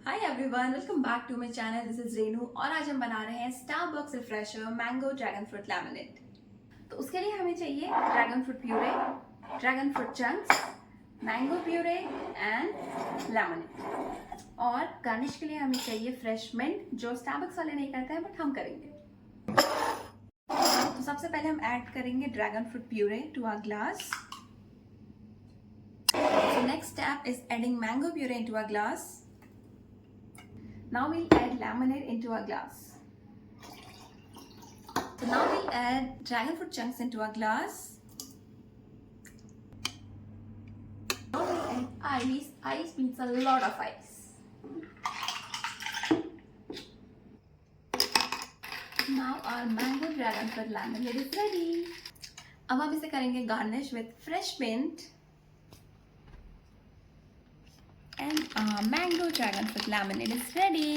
Hi everyone, welcome back to my channel. This is Renu और आज हम बना रहे हैं Starbucks refresher mango dragon fruit lemonade. तो उसके लिए हमें चाहिए dragon fruit puree, dragon fruit chunks, mango puree and lemonade. और गार्निश के लिए हमें चाहिए फ्रेश मिंट, जो स्टारबक्स वाले नहीं करते हैं बट हम करेंगे। तो सबसे पहले हम ऐड करेंगे dragon fruit puree to our glass. So next step is adding mango puree into a glass. Now we'll add lemonade into a glass. So now we'll add dragon fruit chunks into a glass. Now we'll add ice. Ice means a lot of ice. Now our mango dragon fruit lemonade is ready. अब हम इसे करेंगे garnish with fresh mint. And our mango dragon fruit lemonade is ready.